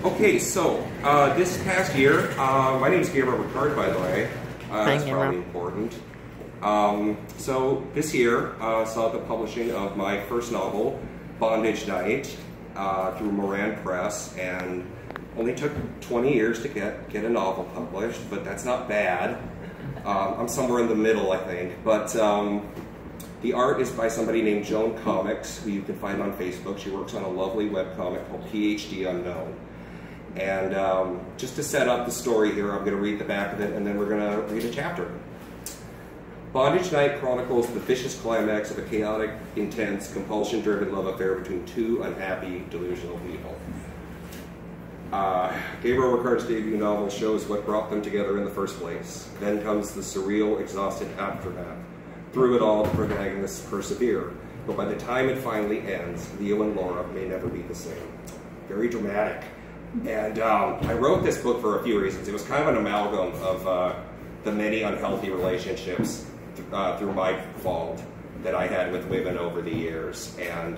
Okay, so this past year, my name is Gabriel Ricard, by the way. That's probably important. So this year saw the publishing of my first novel, Bondage Night, through Moran Press, and only took 20 years to get a novel published, but that's not bad. I'm somewhere in the middle, I think. But the art is by somebody named Joan Comics, who you can find on Facebook. She works on a lovely webcomic called PhD Unknown. And just to set up the story here, I'm going to read the back of it, and then we're going to read a chapter. Bondage Night chronicles the vicious climax of a chaotic, intense, compulsion-driven love affair between two unhappy, delusional people. Gabriel Ricard's debut novel shows what brought them together in the first place. Then comes the surreal, exhausted aftermath. Through it all, the protagonists persevere, but by the time it finally ends, Leo and Laura may never be the same. Very dramatic. And I wrote this book for a few reasons. It was kind of an amalgam of the many unhealthy relationships through my fault that I had with women over the years. And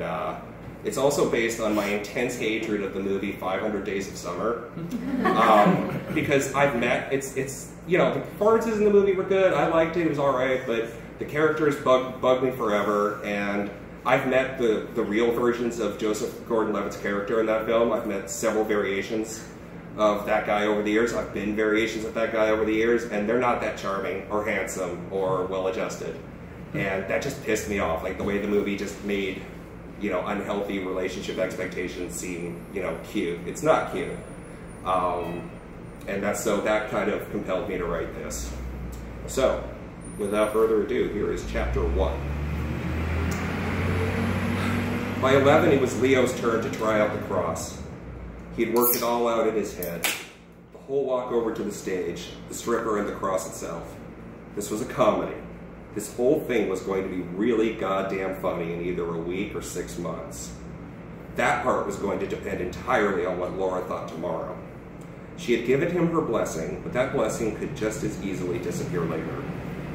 it's also based on my intense hatred of the movie 500 Days of Summer. Because I've met, it's you know, the performances in the movie were good, I liked it, it was alright, but the characters bugged me forever, and I've met the real versions of Joseph Gordon-Levitt's character in that film. I've met several variations of that guy over the years. I've been variations of that guy over the years, and they're not that charming or handsome or well-adjusted. And that just pissed me off, like the way the movie just made, you know, unhealthy relationship expectations seem, you know, cute. It's not cute. And so that kind of compelled me to write this. So, without further ado, here is chapter 1. By 11, it was Leo's turn to try out the cross. He had worked it all out in his head. The whole walk over to the stage, the stripper and the cross itself. This was a comedy. This whole thing was going to be really goddamn funny in either a week or 6 months. That part was going to depend entirely on what Laura thought tomorrow. She had given him her blessing, but that blessing could just as easily disappear later.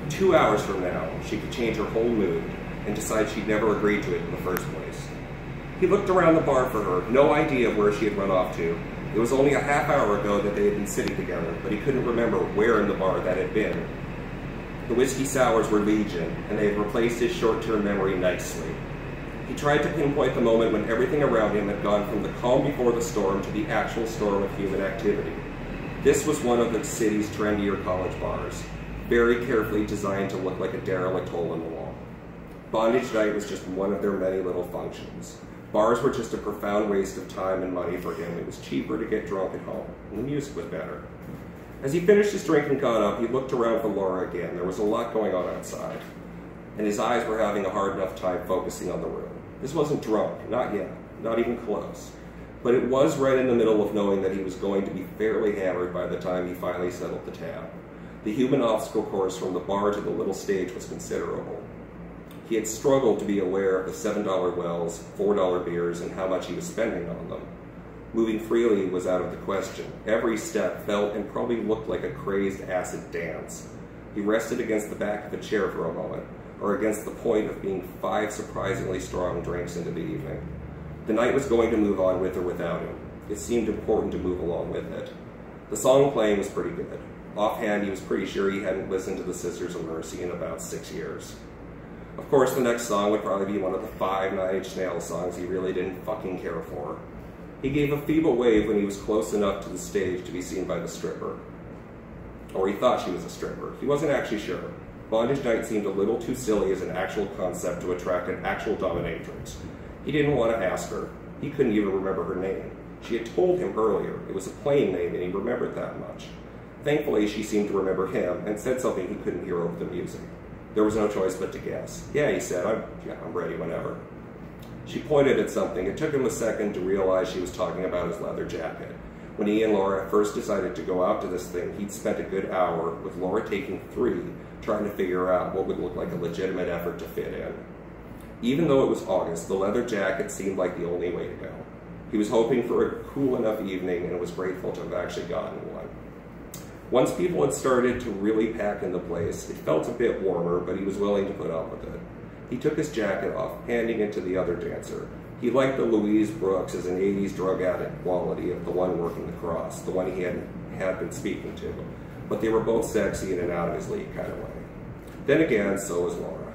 2 hours from now, she could change her whole mood and decide she'd never agreed to it in the first place. He looked around the bar for her, no idea of where she had run off to. It was only a half hour ago that they had been sitting together, but he couldn't remember where in the bar that had been. The whiskey sours were legion, and they had replaced his short-term memory nicely. He tried to pinpoint the moment when everything around him had gone from the calm before the storm to the actual storm of human activity. This was one of the city's trendier college bars, very carefully designed to look like a derelict hole in the wall. Bondage Night was just one of their many little functions. Bars were just a profound waste of time and money for him. It was cheaper to get drunk at home, and the music was better. As he finished his drink and got up, he looked around for Laura again. There was a lot going on outside, and his eyes were having a hard enough time focusing on the room. This wasn't drunk, not yet, not even close. But it was right in the middle of knowing that he was going to be fairly hammered by the time he finally settled the tab. The human obstacle course from the bar to the little stage was considerable. He had struggled to be aware of the $7 wells, $4 beers, and how much he was spending on them. Moving freely was out of the question. Every step felt and probably looked like a crazed acid dance. He rested against the back of a chair for a moment, or against the point of being 5 surprisingly strong drinks into the evening. The night was going to move on with or without him. It seemed important to move along with it. The song playing was pretty good. Offhand, he was pretty sure he hadn't listened to the Sisters of Mercy in about 6 years. Of course, the next song would probably be one of the 5 Nine Inch Nails songs he really didn't fucking care for. He gave a feeble wave when he was close enough to the stage to be seen by the stripper. Or he thought she was a stripper. He wasn't actually sure. Bondage Night seemed a little too silly as an actual concept to attract an actual dominatrix. He didn't want to ask her. He couldn't even remember her name. She had told him earlier. It was a plain name and he remembered that much. Thankfully, she seemed to remember him and said something he couldn't hear over the music. There was no choice but to guess. Yeah, he said, I'm ready whenever. She pointed at something. It took him a second to realize she was talking about his leather jacket. When he and Laura first decided to go out to this thing, he'd spent a good hour, with Laura taking 3, trying to figure out what would look like a legitimate effort to fit in. Even though it was August, the leather jacket seemed like the only way to go. He was hoping for a cool enough evening and was grateful to have actually gotten one. Once people had started to really pack in the place, it felt a bit warmer, but he was willing to put up with it. He took his jacket off, handing it to the other dancer. He liked the Louise Brooks as an 80s drug addict quality of the one working the cross, the one he had been speaking to. But they were both sexy in an out-of-his-league kind of way. Then again, so was Laura.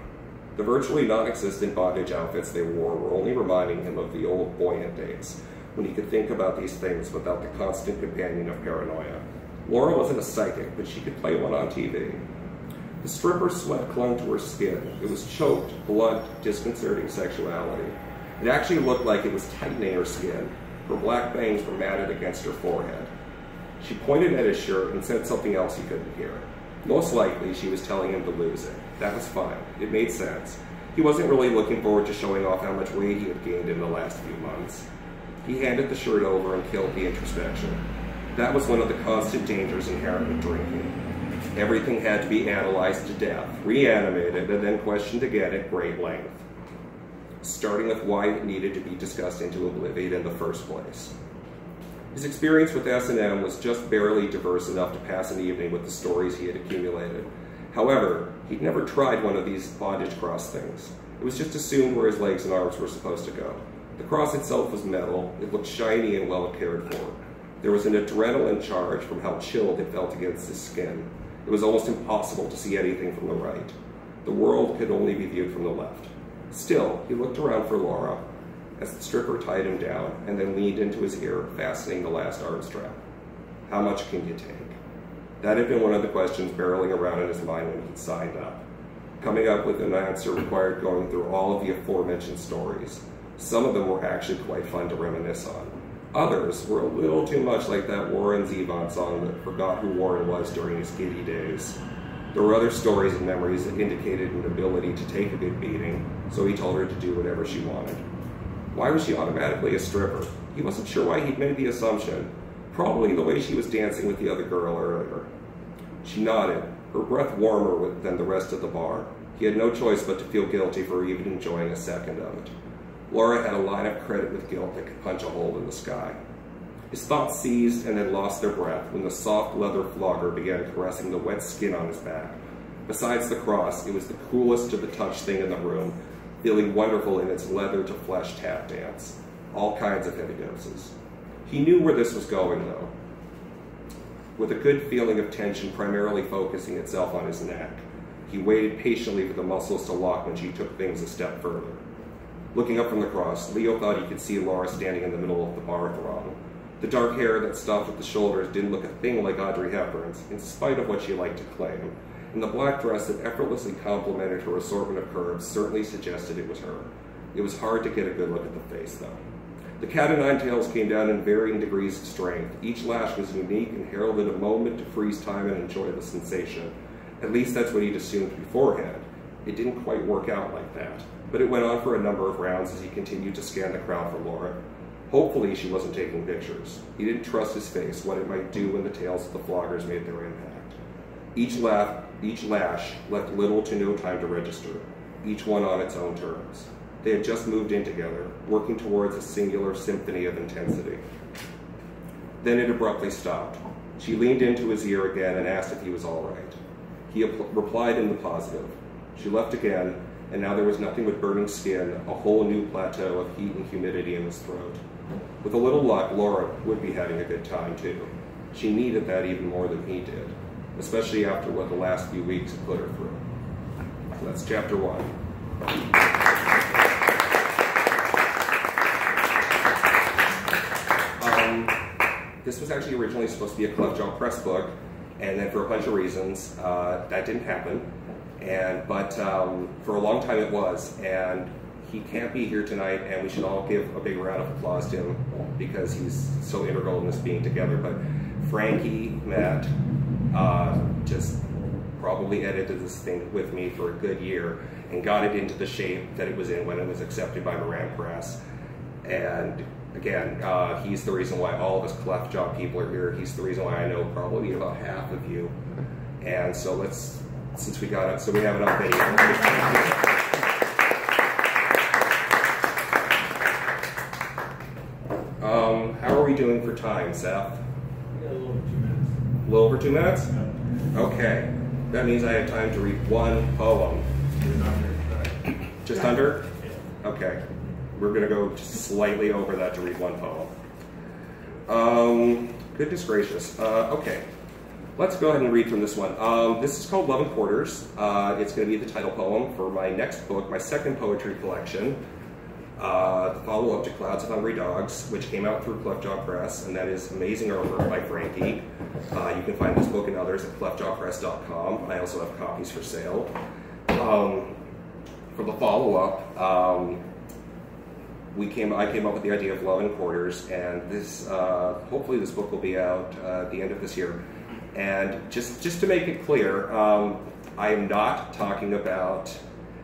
The virtually non-existent bondage outfits they wore were only reminding him of the old buoyant days, when he could think about these things without the constant companion of paranoia. Laura wasn't a psychic, but she could play one on TV. The stripper sweat clung to her skin. It was choked, blunt, disconcerting sexuality. It actually looked like it was tightening her skin. Her black bangs were matted against her forehead. She pointed at his shirt and said something else he couldn't hear. Most likely, she was telling him to lose it. That was fine. It made sense. He wasn't really looking forward to showing off how much weight he had gained in the last few months. He handed the shirt over and killed the introspection. That was one of the constant dangers inherent in drinking. Everything had to be analyzed to death, reanimated, and then questioned again at great length, starting with why it needed to be discussed into oblivion in the first place. His experience with S&M was just barely diverse enough to pass an evening with the stories he had accumulated. However, he'd never tried one of these bondage cross things. It was just assumed where his legs and arms were supposed to go. The cross itself was metal. It looked shiny and well cared for. There was an adrenaline charge from how chilled it felt against his skin. It was almost impossible to see anything from the right. The world could only be viewed from the left. Still, he looked around for Laura as the stripper tied him down and then leaned into his ear, fastening the last arm strap. How much can you take? That had been one of the questions barreling around in his mind when he'd signed up. Coming up with an answer required going through all of the aforementioned stories. Some of them were actually quite fun to reminisce on. Others were a little too much like that Warren Zevon song that forgot who Warren was during his giddy days. There were other stories and memories that indicated an ability to take a good beating, so he told her to do whatever she wanted. Why was she automatically a stripper? He wasn't sure why he'd made the assumption. Probably the way she was dancing with the other girl earlier. She nodded, her breath warmer than the rest of the bar. He had no choice but to feel guilty for even enjoying a second of it. Laura had a line of credit with guilt that could punch a hole in the sky. His thoughts seized and then lost their breath when the soft leather flogger began caressing the wet skin on his back. Besides the cross, it was the coolest to the touch thing in the room, feeling wonderful in its leather-to-flesh tap dance. All kinds of heavy doses. He knew where this was going, though, with a good feeling of tension primarily focusing itself on his neck. He waited patiently for the muscles to lock when she took things a step further. Looking up from the cross, Leo thought he could see Laura standing in the middle of the bar throng. The dark hair that stopped at the shoulders didn't look a thing like Audrey Hepburn's, in spite of what she liked to claim, and the black dress that effortlessly complemented her assortment of curves certainly suggested it was her. It was hard to get a good look at the face, though. The cat o' nine tails came down in varying degrees of strength. Each lash was unique and heralded a moment to freeze time and enjoy the sensation. At least that's what he'd assumed beforehand. It didn't quite work out like that, but it went on for a number of rounds as he continued to scan the crowd for Laura. Hopefully she wasn't taking pictures. He didn't trust his face, what it might do when the tails of the floggers made their impact. Each lash left little to no time to register, each one on its own terms. They had just moved in together, working towards a singular symphony of intensity. Then it abruptly stopped. She leaned into his ear again and asked if he was all right. He replied in the positive. She left again, and now there was nothing but burning skin, a whole new plateau of heat and humidity in his throat. With a little luck, Laura would be having a good time, too. She needed that even more than he did, especially after what the last few weeks had put her through. So that's chapter 1. This was actually originally supposed to be a Kleft Press book, and then for a bunch of reasons, that didn't happen. But for a long time it was, and he can't be here tonight, and we should all give a big round of applause to him because he's so integral in this being together. But Frankie, Matt, just probably edited this thing with me for a good year and got it into the shape that it was in when it was accepted by Moran Press. And again, he's the reason why all of us Kleft Job people are here. He's the reason why I know probably about half of you. And so let's, since we got it, so we have it on video. How are we doing for time, Seth? We got a little over 2 minutes. A little over 2 minutes? Yeah. Okay. That means I have time to read one poem. Just under. Just under? Yeah. Okay. We're going to go just slightly over that to read one poem. Goodness gracious. Okay, let's go ahead and read from this one. This is called Love and Quarters. It's going to be the title poem for my next book, my second poetry collection, the follow-up to Clouds of Hungry Dogs, which came out through Kleft Press, and that is amazing artwork by Frankie. You can find this book and others at kleftpress.com. I also have copies for sale. For the follow-up, I came up with the idea of Love and Quarters, and this hopefully this book will be out at the end of this year. And just to make it clear, I am not talking about,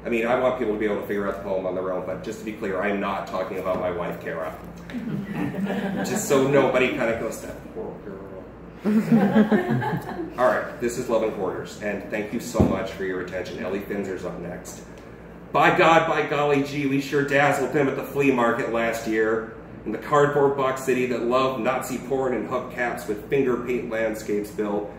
I mean, I want people to be able to figure out the poem on their own, but just to be clear, I am not talking about my wife, Kara. Just so nobody kind of goes, that poor girl. All right, this is Love and Quarters, and thank you so much for your attention. Ellie Finzer's up next. By God, by golly gee, we sure dazzled them at the flea market last year, in the cardboard box city that loved Nazi porn and hubcaps with finger paint landscapes built.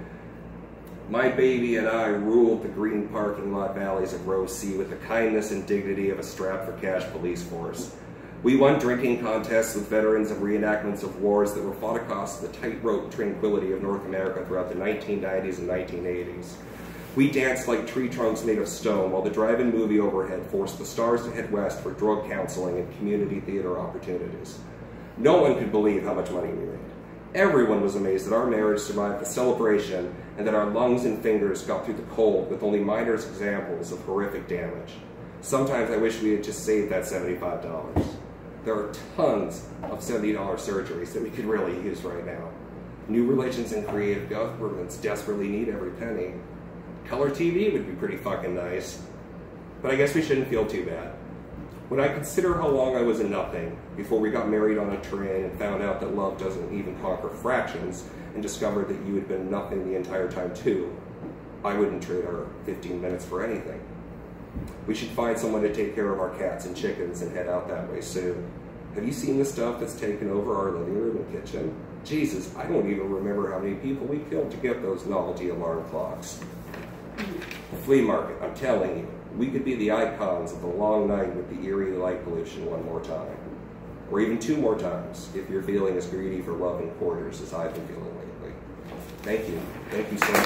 My baby and I ruled the green parking lot valleys of Row C with the kindness and dignity of a strapped-for-cash police force. We won drinking contests with veterans of reenactments of wars that were fought across the tightrope tranquility of North America throughout the 1990s and 1980s. We danced like tree trunks made of stone while the drive-in movie overhead forced the stars to head west for drug counseling and community theater opportunities. No one could believe how much money we made. Everyone was amazed that our marriage survived the celebration and that our lungs and fingers got through the cold with only minor examples of horrific damage. Sometimes I wish we had just saved that $75. There are tons of $70 surgeries that we could really use right now. New religions and creative governments desperately need every penny. Color TV would be pretty fucking nice, but I guess we shouldn't feel too bad. When I consider how long I was in nothing before we got married on a train and found out that love doesn't even conquer fractions and discovered that you had been nothing the entire time too, I wouldn't trade our 15 minutes for anything. We should find someone to take care of our cats and chickens and head out that way soon. Have you seen the stuff that's taken over our living room and kitchen? Jesus, I don't even remember how many people we killed to get those novelty alarm clocks. The flea market, I'm telling you, we could be the icons of the long night with the eerie light pollution one more time. Or even two more times, if you're feeling as greedy for love and quarters as I've been feeling lately. Thank you. Thank you so much.